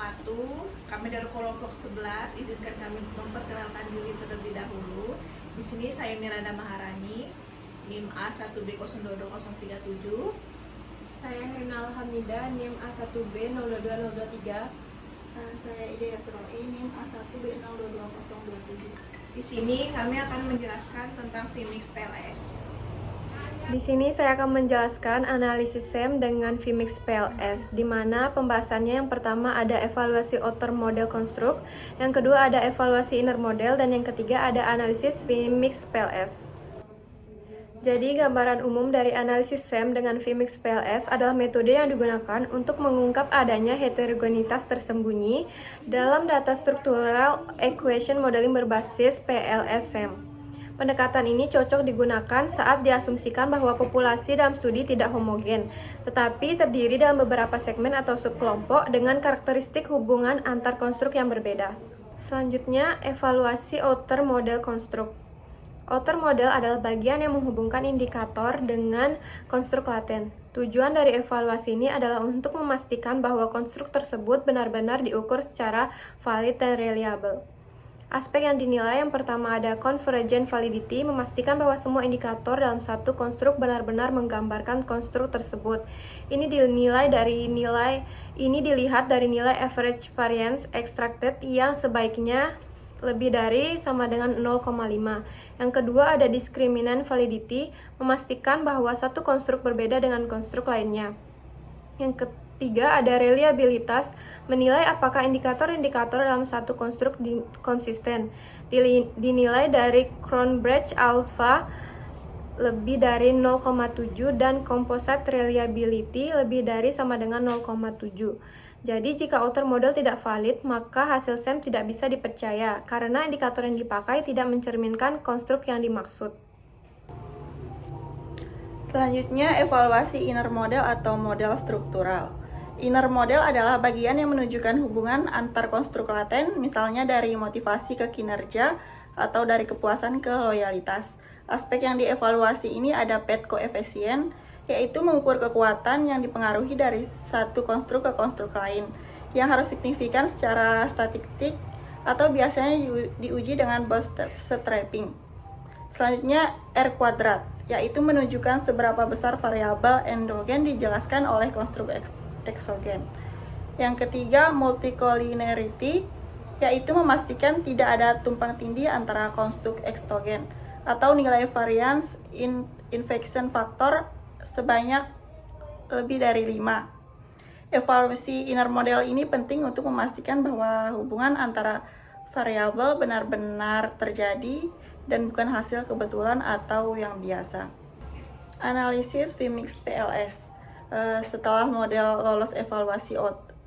wabarakatuh. Kami dari kelompok 11, izinkan kami memperkenalkan diri terlebih dahulu. Di sini saya Miranda Maharani, NIM A1B022037. Saya Renal Hamidah, NIM A1B02023. Saya Ida Yatroi, NIM A1B02227. Di sini kami akan menjelaskan tentang Vmix PLS. Di sini saya akan menjelaskan analisis SEM dengan Vmix PLS, di mana pembahasannya yang pertama ada evaluasi outer model konstruk, yang kedua ada evaluasi inner model, dan yang ketiga ada analisis Vmix PLS. Jadi, gambaran umum dari analisis SEM dengan Vmix PLS adalah metode yang digunakan untuk mengungkap adanya heterogenitas tersembunyi dalam data structural equation modeling berbasis PLS SEM. Pendekatan ini cocok digunakan saat diasumsikan bahwa populasi dalam studi tidak homogen, tetapi terdiri dalam beberapa segmen atau subkelompok dengan karakteristik hubungan antar konstruk yang berbeda. Selanjutnya, evaluasi outer model konstruk. Outer model adalah bagian yang menghubungkan indikator dengan konstruk laten. Tujuan dari evaluasi ini adalah untuk memastikan bahwa konstruk tersebut benar-benar diukur secara valid dan reliable. Aspek yang dinilai yang pertama ada convergent validity, memastikan bahwa semua indikator dalam satu konstruk benar-benar menggambarkan konstruk tersebut. Ini dilihat dari nilai average variance extracted yang sebaiknya lebih dari sama dengan 0,5. Yang kedua ada discriminant validity, memastikan bahwa satu konstruk berbeda dengan konstruk lainnya. Yang ketiga ada reliabilitas, menilai apakah indikator-indikator dalam satu konstruk konsisten. Dinilai dari Cronbridge alpha lebih dari 0,7 dan composite reliability lebih dari sama dengan 0,7. Jadi jika outer model tidak valid, maka hasil SEM tidak bisa dipercaya karena indikator yang dipakai tidak mencerminkan konstruk yang dimaksud. Selanjutnya, evaluasi inner model atau model struktural. Inner model adalah bagian yang menunjukkan hubungan antar konstruk laten, misalnya dari motivasi ke kinerja atau dari kepuasan ke loyalitas. Aspek yang dievaluasi ini ada PET koefisien, yaitu mengukur kekuatan yang dipengaruhi dari satu konstruk ke konstruk lain, yang harus signifikan secara statistik atau biasanya diuji dengan bootstrapping. Selanjutnya, R kuadrat, yaitu menunjukkan seberapa besar variabel endogen dijelaskan oleh konstruk eksogen. Yang ketiga, multicollinearity, yaitu memastikan tidak ada tumpang tindih antara konstruk eksogen atau nilai variance infection factor sebanyak lebih dari 5. Evaluasi inner model ini penting untuk memastikan bahwa hubungan antara variabel benar-benar terjadi dan bukan hasil kebetulan atau yang biasa. Analisis Vmix PLS. Setelah model lolos evaluasi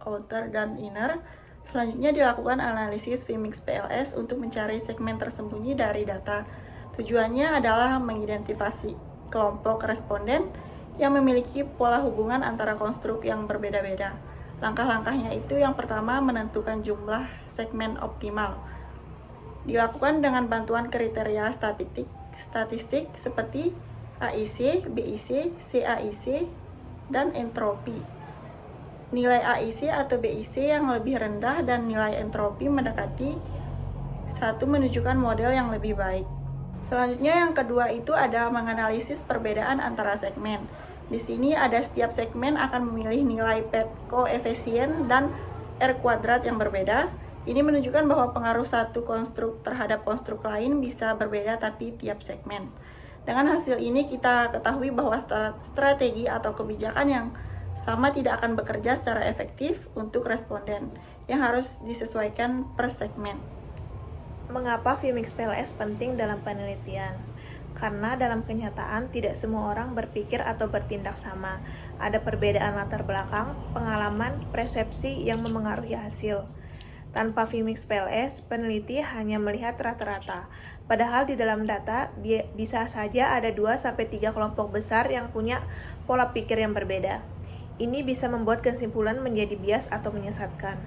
outer dan inner, selanjutnya dilakukan analisis Vmix PLS untuk mencari segmen tersembunyi dari data. Tujuannya adalah mengidentifikasi kelompok responden yang memiliki pola hubungan antara konstruk yang berbeda-beda. Langkah-langkahnya itu yang pertama menentukan jumlah segmen optimal. Dilakukan dengan bantuan kriteria statistik seperti AIC, BIC, CAIC, dan entropi. Nilai AIC atau BIC yang lebih rendah dan nilai entropi mendekati 1 menunjukkan model yang lebih baik. Selanjutnya yang kedua itu ada menganalisis perbedaan antara segmen. Di sini ada setiap segmen akan memilih nilai PET koefisien dan R kuadrat yang berbeda. Ini menunjukkan bahwa pengaruh satu konstruk terhadap konstruk lain bisa berbeda tapi tiap segmen. Dengan hasil ini kita ketahui bahwa strategi atau kebijakan yang sama tidak akan bekerja secara efektif untuk responden yang harus disesuaikan per segmen. Mengapa Vmix PLS penting dalam penelitian? Karena dalam kenyataan tidak semua orang berpikir atau bertindak sama. Ada perbedaan latar belakang, pengalaman, persepsi yang memengaruhi hasil. Tanpa Vmix PLS, peneliti hanya melihat rata-rata. Padahal di dalam data bisa saja ada 2-3 kelompok besar yang punya pola pikir yang berbeda. Ini bisa membuat kesimpulan menjadi bias atau menyesatkan.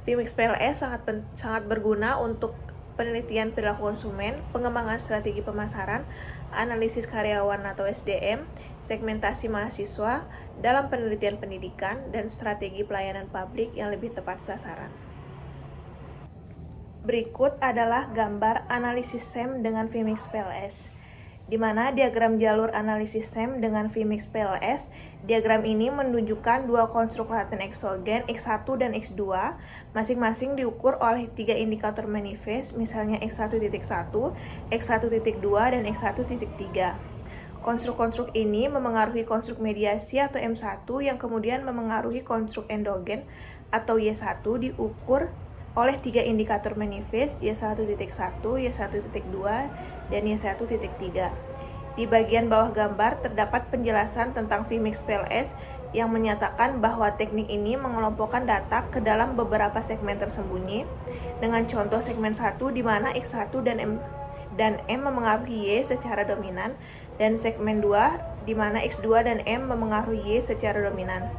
Vmix PLS sangat berguna untuk penelitian perilaku konsumen, pengembangan strategi pemasaran, analisis karyawan atau SDM, segmentasi mahasiswa dalam penelitian pendidikan, dan strategi pelayanan publik yang lebih tepat sasaran. Berikut adalah gambar analisis SEM dengan Vmix PLS, di mana diagram jalur analisis SEM dengan Vmix PLS. Diagram ini menunjukkan dua konstruk laten eksogen X1 dan X2, masing-masing diukur oleh 3 indikator manifest, misalnya X1.1, X1.2, dan X1.3. Konstruk-konstruk ini memengaruhi konstruk mediasi atau M1 yang kemudian memengaruhi konstruk endogen atau Y1 diukur oleh 3 indikator manifest Y1.1, Y1.2, dan Y1.3. Di bagian bawah gambar terdapat penjelasan tentang Vmix PLS yang menyatakan bahwa teknik ini mengelompokkan data ke dalam beberapa segmen tersembunyi dengan contoh segmen 1 di mana X1 dan M memengaruhi Y secara dominan, dan segmen 2 di mana X2 dan M memengaruhi Y secara dominan.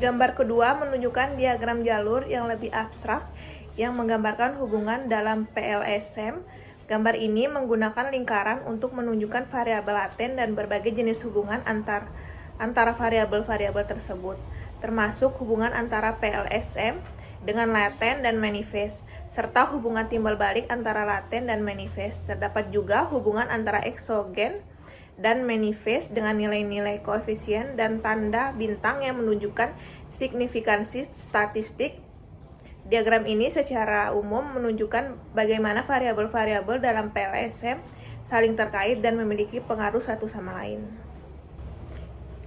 Gambar kedua menunjukkan diagram jalur yang lebih abstrak yang menggambarkan hubungan dalam PLS-SEM. Gambar ini menggunakan lingkaran untuk menunjukkan variabel laten dan berbagai jenis hubungan antara variabel-variabel tersebut, termasuk hubungan antara PLS-SEM dengan laten dan manifest, serta hubungan timbal balik antara laten dan manifest. Terdapat juga hubungan antara eksogen dan manifest dengan nilai-nilai koefisien dan tanda bintang yang menunjukkan signifikansi statistik. Diagram ini secara umum menunjukkan bagaimana variabel-variabel dalam PLS-SEM saling terkait dan memiliki pengaruh satu sama lain.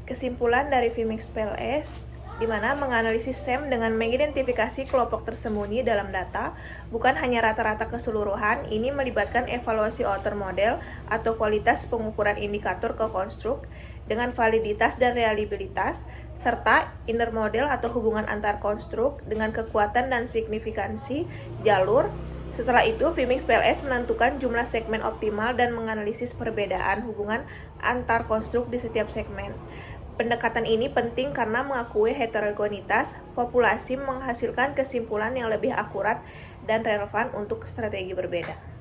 Kesimpulan dari Vmix PLS, di mana menganalisis SEM dengan mengidentifikasi kelompok tersembunyi dalam data, bukan hanya rata-rata keseluruhan. Ini melibatkan evaluasi outer model atau kualitas pengukuran indikator ke konstruk dengan validitas dan reliabilitas, serta inner model atau hubungan antar konstruk dengan kekuatan dan signifikansi jalur. Setelah itu, Vmix PLS menentukan jumlah segmen optimal dan menganalisis perbedaan hubungan antar konstruk di setiap segmen. Pendekatan ini penting karena mengakui heterogenitas populasi menghasilkan kesimpulan yang lebih akurat dan relevan untuk strategi berbeda.